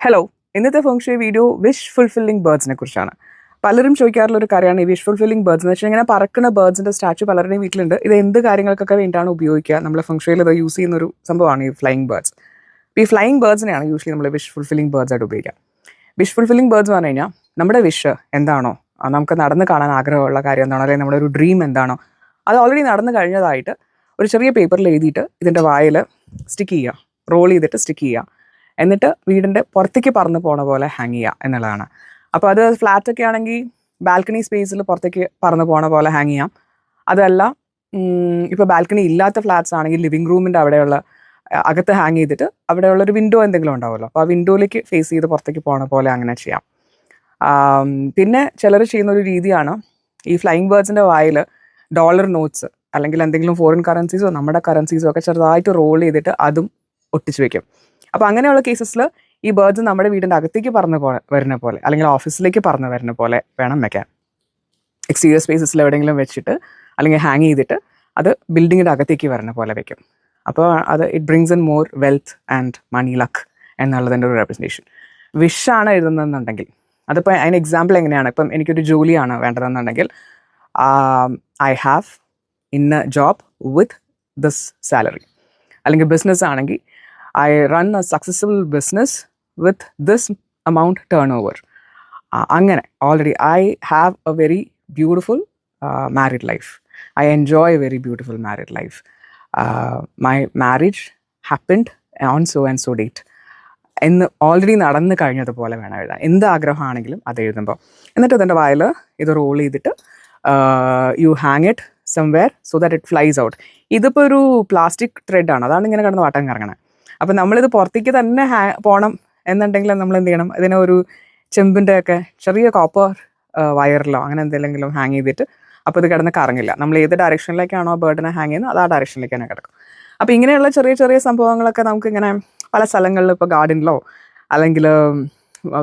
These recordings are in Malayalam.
ഹലോ, ഇന്നത്തെ ഫംഗ്ഷൻ വീഡിയോ വിഷ് ഫുൾഫില്ലിംഗ് ബേർഡ്സിനെ കുറിച്ചാണ്. പലരും ചോദിക്കാറുള്ള ഒരു കാര്യമാണ് ഈ വിഷ് ഫുൾഫില്ലിംഗ് ബേർഡ്സ് എന്ന് വെച്ചാൽ ഇങ്ങനെ പറക്കുന്ന ബേർഡ്സിന്റെ സ്റ്റാച്ചു പലരുടെയും വീട്ടിലുണ്ട്. ഇത് എന്ത് കാര്യങ്ങൾക്കൊക്കെ വേണ്ടിയിട്ടാണ് ഉപയോഗിക്കുക? നമ്മളെ ഫംഗ്ഷനിൽ ഇത് യൂസ് ചെയ്യുന്ന ഒരു സംഭവമാണ് ഈ ഫ്ലൈയിങ് ബേർഡ്സ്. ഈ ഫ്ലൈയിങ് ബേർഡ്സിനെയാണ് യൂഷ്വലി നമ്മൾ വിഷ് ഫുൾഫില്ലിംഗ് ബേർഡ്സ് ആയിട്ട് ഉപയോഗിക്കുക. വിഷ് ഫുൾഫില്ലിംഗ് ബേർഡ്സ് പറഞ്ഞു കഴിഞ്ഞാൽ നമ്മുടെ വിഷ് എന്താണോ, നമുക്ക് നടന്ന് കാണാൻ ആഗ്രഹമുള്ള കാര്യം എന്താണോ, അല്ലെങ്കിൽ നമ്മുടെ ഒരു ഡ്രീം എന്താണോ, അത് ഓൾറെഡി നടന്നു കഴിഞ്ഞതായിട്ട് ഒരു ചെറിയ പേപ്പറിൽ എഴുതിയിട്ട് ഇതിൻ്റെ വായിൽ സ്റ്റിക്ക് ചെയ്യുക, റോൾ ചെയ്തിട്ട് സ്റ്റിക്ക് ചെയ്യുക. എന്നിട്ട് വീടിൻ്റെ പുറത്തേക്ക് പറന്ന് പോണ പോലെ ഹാങ് ചെയ്യുക എന്നുള്ളതാണ്. അപ്പോൾ അത് ഫ്ലാറ്റൊക്കെ ആണെങ്കിൽ ബാൽക്കണി സ്പേസിൽ പുറത്തേക്ക് പറന്ന് പോണ പോലെ ഹാങ് ചെയ്യാം. അതല്ല, ഇപ്പോൾ ബാൽക്കണി ഇല്ലാത്ത ഫ്ലാറ്റ്സ് ആണെങ്കിൽ ലിവിങ് റൂമിൻ്റെ അവിടെയുള്ള അകത്ത് ഹാങ് ചെയ്തിട്ട് അവിടെയുള്ളൊരു വിൻഡോ എന്തെങ്കിലും ഉണ്ടാവുമല്ലോ, അപ്പോൾ ആ വിൻഡോയിലേക്ക് ഫേസ് ചെയ്ത് പുറത്തേക്ക് പോണ പോലെ അങ്ങനെ ചെയ്യാം. പിന്നെ ചിലർ ചെയ്യുന്നൊരു രീതിയാണ് ഈ ഫ്ലൈയിങ് ബേർഡ്സിൻ്റെ വായിൽ ഡോളർ നോട്ട്സ് അല്ലെങ്കിൽ എന്തെങ്കിലും ഫോറിൻ കറൻസീസോ നമ്മുടെ കറൻസീസോ ഒക്കെ ചെറുതായിട്ട് റോൾ ചെയ്തിട്ട് അതും ഒട്ടിച്ച് വെക്കും. അപ്പോൾ അങ്ങനെയുള്ള കേസസിൽ ഈ ബേർഡ്സ് നമ്മുടെ വീടിൻ്റെ അകത്തേക്ക് വരുന്ന പോലെ അല്ലെങ്കിൽ ഓഫീസിലേക്ക് പറന്ന് വരുന്ന പോലെ വേണം വെക്കാൻ. എക്സ്റ്റീരിയർ സ്പേസസിൽ എവിടെയെങ്കിലും വെച്ചിട്ട് അല്ലെങ്കിൽ ഹാങ് ചെയ്തിട്ട് അത് ബിൽഡിങ്ങിൻ്റെ അകത്തേക്ക് വരുന്ന പോലെ വെക്കും. അപ്പോൾ അത് it brings in more wealth and money luck എന്നുള്ളതിൻ്റെ ഒരു റെപ്രസെൻറ്റേഷൻ. വിഷാണ് എഴുതുന്നതെന്നുണ്ടെങ്കിൽ അതിപ്പോൾ അതിന് എക്സാമ്പിൾ എങ്ങനെയാണ്, ഇപ്പം എനിക്കൊരു ജോലിയാണ് വേണ്ടതെന്നുണ്ടെങ്കിൽ I have in a job with this salary. അല്ലെങ്കിൽ ബിസിനസ് ആണെങ്കിൽ I run a successful business with this amount turnover. അങ്ങനെ already I have a very beautiful married life. I enjoy a very beautiful married life. My marriage happened on so and so date. എന്ന് ഓൾറെഡി നടന്നു കഴിഞ്ഞതുപോലെ വേണം എഴുതാൻ. എന്ത് ആഗ്രഹമാണെങ്കിലും അത് എഴുതുമ്പോൾ. എന്നിട്ട് അതിൻ്റെ വായിൽ ഇത് റോൾ ചെയ്തിട്ട് you hang it somewhere so that it flies out. ഇതിപ്പോൾ ഒരു പ്ലാസ്റ്റിക് ത്രെഡാണ്, അതാണ് ഇങ്ങനെ കിടന്ന് വട്ടം കറങ്ങണേ. അപ്പം നമ്മളിത് പുറത്തേക്ക് തന്നെ പോകണം എന്നുണ്ടെങ്കിൽ നമ്മൾ എന്ത് ചെയ്യണം, ഇതിനെ ഒരു ചെമ്പിൻ്റെ ഒക്കെ ചെറിയ കോപ്പർ വയറിലോ അങ്ങനെ എന്തെങ്കിലും ഹാങ് ചെയ്തിട്ട് അപ്പോൾ ഇത് കിടന്ന് കറങ്ങില്ല. നമ്മൾ ഏത് ഡയറക്ഷനിലേക്കാണോ ബേർഡിനെ ഹാങ് ചെയ്യുന്നത് അത് ആ ഡയറക്ഷനിലേക്ക് തന്നെ കിടക്കും. അപ്പോൾ ഇങ്ങനെയുള്ള ചെറിയ ചെറിയ സംഭവങ്ങളൊക്കെ നമുക്കിങ്ങനെ പല സ്ഥലങ്ങളിലും ഇപ്പോൾ ഗാർഡനിലോ അല്ലെങ്കിൽ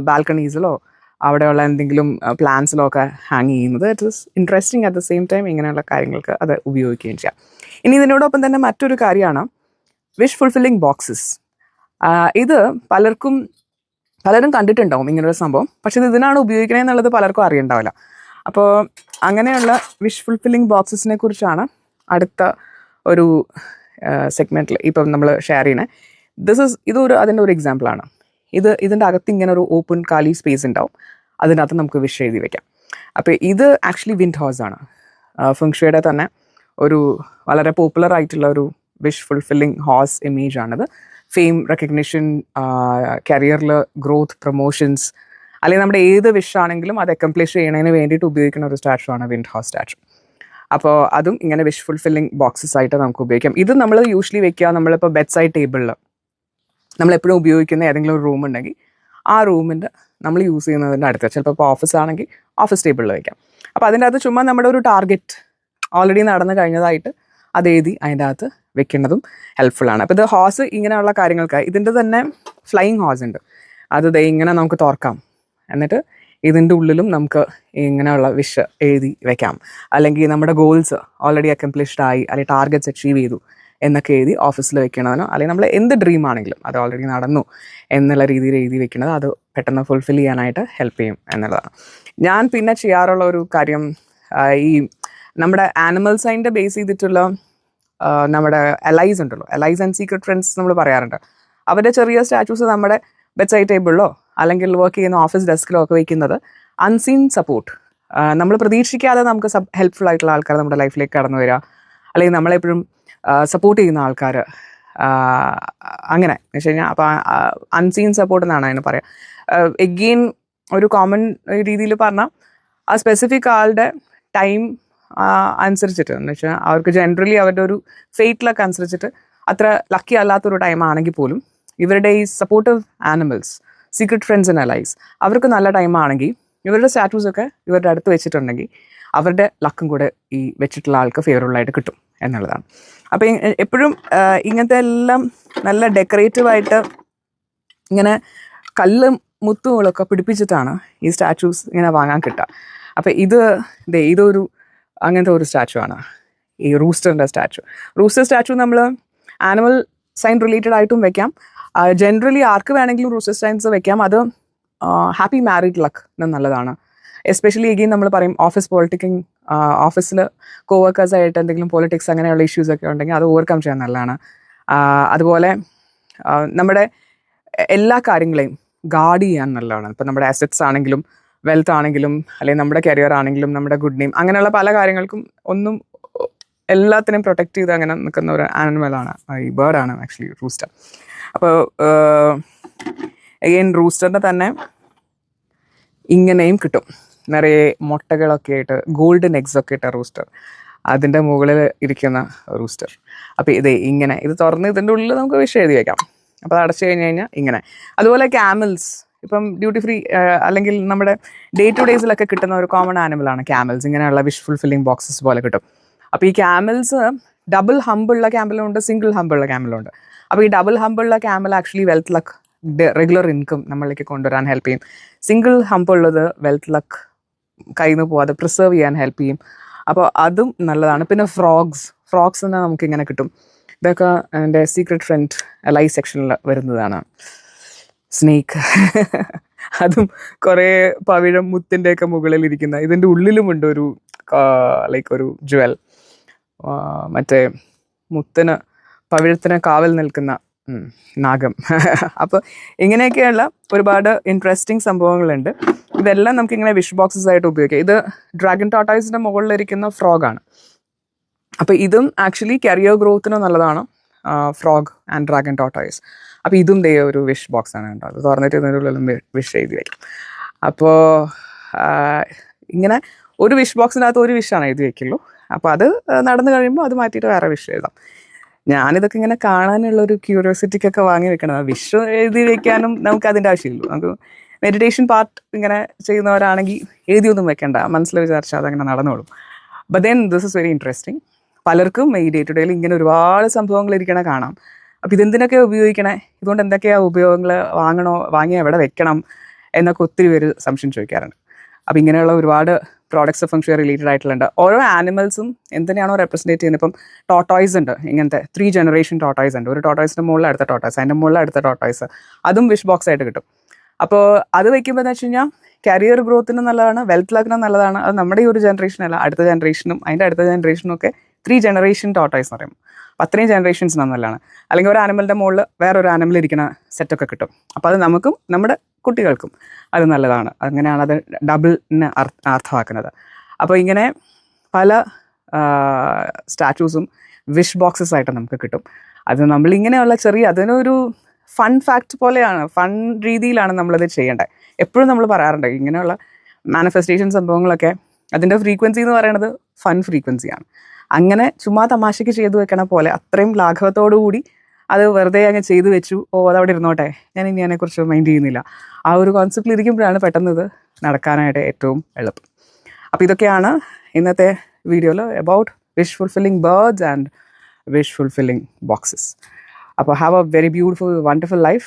ബാൽക്കണീസിലോ അവിടെയുള്ള എന്തെങ്കിലും പ്ലാന്റ്സിലോ ഒക്കെ ഹാങ് ചെയ്യുന്നത് it is interesting. At the same time ഇങ്ങനെയുള്ള കാര്യങ്ങൾക്ക് അത് ഉപയോഗിക്കുകയും ചെയ്യാം. ഇനി ഇതിനോടൊപ്പം തന്നെ മറ്റൊരു കാര്യമാണ് വിഷ് ഫുൾഫില്ലിംഗ് ബോക്സസ്. ഇത് പലരും കണ്ടിട്ടുണ്ടാവും ഇങ്ങനൊരു സംഭവം, പക്ഷെ ഇത് ഇതിനാണ് ഉപയോഗിക്കണേ എന്നുള്ളത് പലർക്കും അറിയണ്ടാവില്ല. അപ്പോൾ അങ്ങനെയുള്ള വിഷ് ഫുൾഫില്ലിംഗ് ബോക്സസിനെ കുറിച്ചാണ് അടുത്ത ഒരു സെഗ്മെൻറ്റിൽ ഇപ്പം നമ്മൾ ഷെയർ ചെയ്യണേ. ഇതൊരു അതിൻ്റെ ഒരു എക്സാമ്പിളാണ്. ഇതിൻ്റെ അകത്ത് ഇങ്ങനെ ഒരു ഓപ്പൺ കാലി സ്പേസ് ഉണ്ടാവും, അതിനകത്ത് നമുക്ക് വിഷ് എഴുതി വെക്കാം. അപ്പോൾ ഇത് ആക്ച്വലി വിൻഡ് ഹോസ് ആണ്. ഫെങ്ഷുയുടെ തന്നെ ഒരു വളരെ പോപ്പുലർ ആയിട്ടുള്ള ഒരു വിഷ് ഫുൾഫില്ലിംഗ് ഹോസ് ഇമേജ് ആണത്. ഫെയിം, റെക്കഗ്നിഷൻ, കരിയറിൽ ഗ്രോത്ത്, പ്രൊമോഷൻസ് അല്ലെങ്കിൽ നമ്മുടെ ഏത് വിഷ് ആണെങ്കിലും അത് അക്കംപ്ലിഷ് ചെയ്യണതിന് വേണ്ടിയിട്ട് ഉപയോഗിക്കുന്ന ഒരു സ്റ്റാച്ചു ആണ് വിൻഡ് ഹോസ് സ്റ്റാച്ചു. അപ്പോൾ അതും ഇങ്ങനെ വിഷ് ഫുൾഫില്ലിംഗ് ബോക്സസ് ആയിട്ട് നമുക്ക് ഉപയോഗിക്കാം. ഇത് നമ്മൾ യൂഷ്വലി വെക്കുക നമ്മളിപ്പോൾ ബെഡ് സൈഡ് ടേബിളിൽ നമ്മളെപ്പോഴും ഉപയോഗിക്കുന്ന ഏതെങ്കിലും ഒരു റൂം ഉണ്ടെങ്കിൽ ആ റൂമിൻ്റെ നമ്മൾ യൂസ് ചെയ്യുന്നതിൻ്റെ അടുത്ത്, ചിലപ്പോൾ ഇപ്പോൾ ഓഫീസ് ആണെങ്കിൽ ഓഫീസ് ടേബിളിൽ വയ്ക്കാം. അപ്പോൾ അതിൻ്റെ അകത്ത് ചുമ്മാ നമ്മുടെ ഒരു ടാർഗറ്റ് ഓൾറെഡി നടന്നു കഴിഞ്ഞതായിട്ട് അത് എഴുതി അതിൻ്റെ അകത്ത് വെക്കുന്നതും ഹെൽപ്ഫുള്ളാണ്. അപ്പോൾ ഇത് ഹോസ് ഇങ്ങനെയുള്ള കാര്യങ്ങൾക്ക് ഇതിൻ്റെ തന്നെ ഫ്ലൈയിങ് ഹോസ് ഉണ്ട്. അത് ഇങ്ങനെ നമുക്ക് തുറക്കാം, എന്നിട്ട് ഇതിൻ്റെ ഉള്ളിലും നമുക്ക് ഇങ്ങനെയുള്ള വിഷ് എഴുതി വെക്കാം. അല്ലെങ്കിൽ നമ്മുടെ ഗോൾസ് ഓൾറെഡി അക്കംപ്ലിഷ്ഡ് ആയി അല്ലെങ്കിൽ ടാർഗറ്റ്സ് അച്ചീവ് ചെയ്തു എന്നൊക്കെ എഴുതി ഓഫീസിൽ വെക്കണതിനോ അല്ലെങ്കിൽ നമ്മൾ എന്ത് ഡ്രീം ആണെങ്കിലും അത് ഓൾറെഡി നടന്നു എന്നുള്ള രീതിയിൽ എഴുതി വെക്കുന്നത് അത് പെട്ടെന്ന് ഫുൾഫിൽ ചെയ്യാനായിട്ട് ഹെൽപ്പ് ചെയ്യും എന്നുള്ളതാണ്. ഞാൻ പിന്നെ ചെയ്യാറുള്ള ഒരു കാര്യം, ഈ നമ്മുടെ ആനിമൽ സൈൻ്റെ ബേസ് ചെയ്തിട്ടുള്ള നമ്മുടെ എലൈസ് ഉണ്ടല്ലോ, എലൈസ് ആൻഡ് സീക്രട്ട് ഫ്രണ്ട്സ് നമ്മൾ പറയാറുണ്ട്. അവരുടെ ചെറിയ സ്റ്റാച്യൂസ് നമ്മുടെ ബെഡ് സൈഡ് ടേബിളിലോ അല്ലെങ്കിൽ വർക്ക് ചെയ്യുന്ന ഓഫീസ് ഡെസ്കിലോ ഒക്കെ വയ്ക്കുന്നത് അൺസീൻ സപ്പോർട്ട്, നമ്മൾ പ്രതീക്ഷിക്കാതെ നമുക്ക് ഹെൽപ്ഫുൾ ആയിട്ടുള്ള ആൾക്കാർ നമ്മുടെ ലൈഫിലേക്ക് കടന്നു വരിക, അല്ലെങ്കിൽ നമ്മളെപ്പോഴും സപ്പോർട്ട് ചെയ്യുന്ന ആൾക്കാർ, അങ്ങനെ എന്ന് വെച്ച് കഴിഞ്ഞാൽ അപ്പോൾ അൺസീൻ സപ്പോർട്ട് എന്നാണ് അതിന് പറയാം. എഗെയിൻ ഒരു കോമൺ രീതിയിൽ പറഞ്ഞാൽ ആ സ്പെസിഫിക് ആളുടെ ടൈം അനുസരിച്ചിട്ട് എന്ന് വെച്ചാൽ അവർക്ക് ജനറലി അവരുടെ ഒരു ഫെയ്റ്റിലൊക്കെ അനുസരിച്ചിട്ട് അത്ര ലക്കി അല്ലാത്തൊരു ടൈം ആണെങ്കിൽ പോലും ഇവരുടെ ഈ supportive animals, secret friends and allies, അവർക്ക് നല്ല ടൈമാണെങ്കിൽ ഇവരുടെ സ്റ്റാറ്റൂസൊക്കെ ഇവരുടെ അടുത്ത് വെച്ചിട്ടുണ്ടെങ്കിൽ അവരുടെ ലക്കും കൂടെ ഈ വെച്ചിട്ടുള്ള ആൾക്ക് ഫേവറബിളായിട്ട് കിട്ടും എന്നുള്ളതാണ്. അപ്പോൾ എപ്പോഴും ഇങ്ങനത്തെ എല്ലാം നല്ല ഡെക്കറേറ്റീവായിട്ട് ഇങ്ങനെ കല്ലും മുത്തുകളൊക്കെ പിടിപ്പിച്ചിട്ടാണ് ഈ സ്റ്റാച്യൂസ് ഇങ്ങനെ വാങ്ങാൻ കിട്ടുക. അപ്പോൾ ഇതൊരു അങ്ങനത്തെ ഒരു സ്റ്റാച്ചു ആണ് ഈ റൂസ്റ്ററിൻ്റെ സ്റ്റാച്ചു. റൂസ്റ്റർ സ്റ്റാച്ചു നമ്മൾ ആനിമൽ സൈൻ റിലേറ്റഡ് ആയിട്ടും വെക്കാം. ജനറലി ആർക്ക് വേണമെങ്കിലും റൂസ്റ്റർ സൈൻസ് വെക്കാം. അത് ഹാപ്പി മാരീഡ് ലക്ക് നല്ലതാണ്. എസ്പെഷ്യലി എഗെയിൻ നമ്മൾ പറയും ഓഫീസിൽ കോവർക്കേഴ്സായിട്ട് എന്തെങ്കിലും പൊളിറ്റിക്സ് അങ്ങനെയുള്ള ഇഷ്യൂസ് ഒക്കെ ഉണ്ടെങ്കിൽ അത് ഓവർകം ചെയ്യാൻ നല്ലതാണ്. അതുപോലെ നമ്മുടെ എല്ലാ കാര്യങ്ങളെയും ഗാർഡ് ചെയ്യാൻ നല്ലതാണ്. ഇപ്പം നമ്മുടെ അസറ്റ്സ് ആണെങ്കിലും വെൽത്ത് ആണെങ്കിലും അല്ലെങ്കിൽ നമ്മുടെ കരിയർ ആണെങ്കിലും നമ്മുടെ ഗുഡ് നെയിം അങ്ങനെയുള്ള പല കാര്യങ്ങൾക്കും എല്ലാത്തിനെയും പ്രൊട്ടക്റ്റ് ചെയ്ത് അങ്ങനെ നിൽക്കുന്ന ഒരു ആനിമലാണ് ഈ ബേർഡാണ് ആക്ച്വലി റൂസ്റ്റർ. അപ്പോൾ എഗെയിൻ റൂസ്റ്ററിൻ്റെ തന്നെ ഇങ്ങനെയും കിട്ടും, നിറയെ മുട്ടകളൊക്കെ ആയിട്ട് ഗോൾഡൻ എഗ്സ് ഒക്കെ ഇട്ട റൂസ്റ്റർ, അതിൻ്റെ മുകളിൽ ഇരിക്കുന്ന റൂസ്റ്റർ. അപ്പോൾ ഇങ്ങനെ ഇത് തുറന്ന് ഇതിൻ്റെ ഉള്ളിൽ നമുക്ക് വിഷ് എഴുതി വയ്ക്കാം. അപ്പോൾ അത് അടച്ചു കഴിഞ്ഞാൽ ഇങ്ങനെ. അതുപോലെ ക്യാമൽസ് ഇപ്പം ഡ്യൂട്ടി ഫ്രീ അല്ലെങ്കിൽ നമ്മുടെ ഡേ ടു ഡേയ്സിലൊക്കെ കിട്ടുന്ന ഒരു കോമൺ ആനിമലാണ് ക്യാമൽസ്. ഇങ്ങനെയുള്ള വിഷ് ഫുൾഫില്ലിംഗ് ബോക്സസ് പോലെ കിട്ടും. അപ്പോൾ ഈ ക്യാമൽസ് ഡബിൾ ഹമ്പുള്ള ക്യാമലുണ്ട്, സിംഗിൾ ഹമ്പുള്ള ക്യാമലുണ്ട്. അപ്പോൾ ഈ ഡബിൾ ഹമ്പുള്ള camel actually wealth luck, regular income നമ്മളിലേക്ക് കൊണ്ടുവരാൻ ഹെൽപ്പ് ചെയ്യും. സിംഗിൾ ഹമ്പുള്ളത് വെൽത്ത് ലക്ക് കയ്യിൽ നിന്ന് പോവാതെ പ്രിസർവ് ചെയ്യാൻ ഹെൽപ്പ് ചെയ്യും. അപ്പോൾ അതും നല്ലതാണ്. പിന്നെ ഫ്രോഗ്സ് തന്നെ നമുക്കിങ്ങനെ കിട്ടും. ഇതൊക്കെ എൻ്റെ സീക്രട്ട് ഫ്രണ്ട് ലൈവ് സെക്ഷനിൽ വരുന്നതാണ്. സ്നേക്ക് അതും കുറേ പവിഴം മുത്തിൻ്റെയൊക്കെ മുകളിൽ ഇരിക്കുന്ന, ഇതിൻ്റെ ഉള്ളിലുമുണ്ട് ഒരു ലൈക്ക് ഒരു ജ്വൽ, മറ്റേ മുത്തിന് പവിഴത്തിന് കാവൽ നിൽക്കുന്ന നാഗം. അപ്പോൾ ഇങ്ങനെയൊക്കെയുള്ള ഒരുപാട് ഇൻട്രസ്റ്റിംഗ് സംഭവങ്ങളുണ്ട്. ഇതെല്ലാം നമുക്കിങ്ങനെ വിഷ് ബോക്സസ് ആയിട്ട് ഉപയോഗിക്കാം. ഇത് ഡ്രാഗൺ ടോർട്ടോയ്സിൻ്റെ മുകളിലിരിക്കുന്ന ഫ്രോഗാണ്. അപ്പോൾ ഇതും ആക്ച്വലി കരിയർ ഗ്രോത്തിന് നല്ലതാണ്, ഫ്രോഗ് ആൻഡ് ഡ്രാഗൺ ടോർട്ടോയ്സ്. അപ്പോൾ ഇതും ഒരു വിഷ് ബോക്സാണ് കേട്ടോ. അത് തുറന്നിട്ട് ഇതിൻ്റെ ഉള്ളിലും വിഷ് എഴുതി വയ്ക്കും. അപ്പോൾ ഇങ്ങനെ ഒരു വിഷ് ബോക്സിനകത്ത് ഒരു വിഷാണ് എഴുതി വയ്ക്കുള്ളൂ. അപ്പോൾ അത് നടന്നു കഴിയുമ്പോൾ അത് മാറ്റിയിട്ട് വേറെ വിഷ് എഴുതാം. ഞാനിതൊക്കെ ഇങ്ങനെ കാണാനുള്ളൊരു ക്യൂരിയോസിറ്റിക്കൊക്കെ വാങ്ങി വെക്കണം. വിഷ് എഴുതി വയ്ക്കാനും നമുക്ക് അതിൻ്റെ ആവശ്യമില്ലല്ലോ. നമുക്ക് മെഡിറ്റേഷൻ പാർട്ട് ഇങ്ങനെ ചെയ്യുന്നവരാണെങ്കിൽ എഴുതിയൊന്നും വെക്കണ്ട, മനസ്സിൽ വിചാരിച്ചാൽ അതങ്ങനെ നടന്നോളും. But then this is very interesting. പലർക്കും ഈ ഡേ ടു ഡേയിൽ ഇങ്ങനെ ഒരുപാട് സംഭവങ്ങൾ ഇരിക്കണ കാണാം. അപ്പോൾ ഇതെന്തിനൊക്കെ ഉപയോഗിക്കണേ, ഇതുകൊണ്ട് എന്തൊക്കെയാണ് ഉപയോഗങ്ങൾ, വാങ്ങി എവിടെ വെക്കണം എന്നൊക്കെ ഒത്തിരി പേര് സംശയം ചോദിക്കാറുണ്ട്. അപ്പോൾ ഇങ്ങനെയുള്ള ഒരുപാട് പ്രോഡക്ട്സ് ഫംഗ്ഷൻ റിലേറ്റഡ് ആയിട്ടുള്ള ഓരോ ആനിമൽസും എന്തിനാണോ റെപ്രസെൻറ്റേറ്റ് ചെയ്യുന്നത്. ഇപ്പം ടോട്ടോയ്സ് ഉണ്ട്, ഇങ്ങനത്തെ 3 ജനറേഷൻ ടോട്ടോയ്സ് ഉണ്ട്. ഒരു ടോട്ടോയ്സിൻ്റെ മുകളിൽ അടുത്ത ടോട്ടോയ്സ്, അതിൻ്റെ മുകളിൽ അടുത്ത ടോട്ടോയ്സ്, അതും വിഷ് ബോക്സ് ആയിട്ട് കിട്ടും. അപ്പോൾ അത് വയ്ക്കുമ്പോൾ എന്ന് വെച്ച് കഴിഞ്ഞാൽ കരിയർ ഗ്രോത്തിന് നല്ലതാണ്, വെൽത്ത് ലക്കിനും നല്ലതാണ്. അത് നമ്മുടെ ഈ ഒരു ജനറേഷനല്ല, അടുത്ത ജനറേഷനും അതിൻ്റെ അടുത്ത ജനറേഷനും ഒക്കെ 3 ജനറേഷൻ ടോട്ടോയ്സ് എന്ന് പറയും. അത്രയും ജനറേഷൻസ് നല്ലതാണ്. അല്ലെങ്കിൽ ഒരു ആനിമലിൻ്റെ മുകളിൽ വേറൊരു ആനിമൽ ഇരിക്കുന്ന സെറ്റൊക്കെ കിട്ടും. അപ്പോൾ അത് നമുക്കും നമ്മുടെ കുട്ടികൾക്കും അത് നല്ലതാണ്. അങ്ങനെയാണ് അത് ഡബിളിന് അർത്ഥമാക്കുന്നത്. അപ്പോൾ ഇങ്ങനെ പല സ്റ്റാച്യൂസും വിഷ് ബോക്സസ് ആയിട്ട് നമുക്ക് കിട്ടും. അത് നമ്മളിങ്ങനെയുള്ള അതിനൊരു ഫൺ ഫാക്ട് പോലെയാണ്, ഫൺ രീതിയിലാണ് നമ്മളത് ചെയ്യേണ്ടത്. എപ്പോഴും നമ്മൾ പറയാറുണ്ട് ഇങ്ങനെയുള്ള മാനിഫെസ്റ്റേഷൻ സംഭവങ്ങളൊക്കെ അതിൻ്റെ ഫ്രീക്വൻസി എന്ന് പറയുന്നത് ഫൺ ഫ്രീക്വൻസിയാണ്. അങ്ങനെ ചുമ്മാ തമാശയ്ക്ക് ചെയ്തു വെക്കണ പോലെ അത്രയും ലാഘവത്തോടു കൂടി അത് വെറുതെ അങ്ങ് ചെയ്തു വെച്ചു, അതവിടെ ഇരുന്നോട്ടെ, ഞാൻ ഇനി അതിനെക്കുറിച്ച് മൈൻഡ് ചെയ്യുന്നില്ല, ആ ഒരു കോൺസെപ്റ്റിൽ ഇരിക്കുമ്പോഴാണ് പെട്ടെന്ന് ഇത് നടക്കാനായിട്ട് ഏറ്റവും എളുപ്പം. അപ്പോൾ ഇതൊക്കെയാണ് ഇന്നത്തെ വീഡിയോയിൽ about wish fulfilling birds and wish fulfilling boxes. അപ്പോൾ have a very beautiful wonderful life.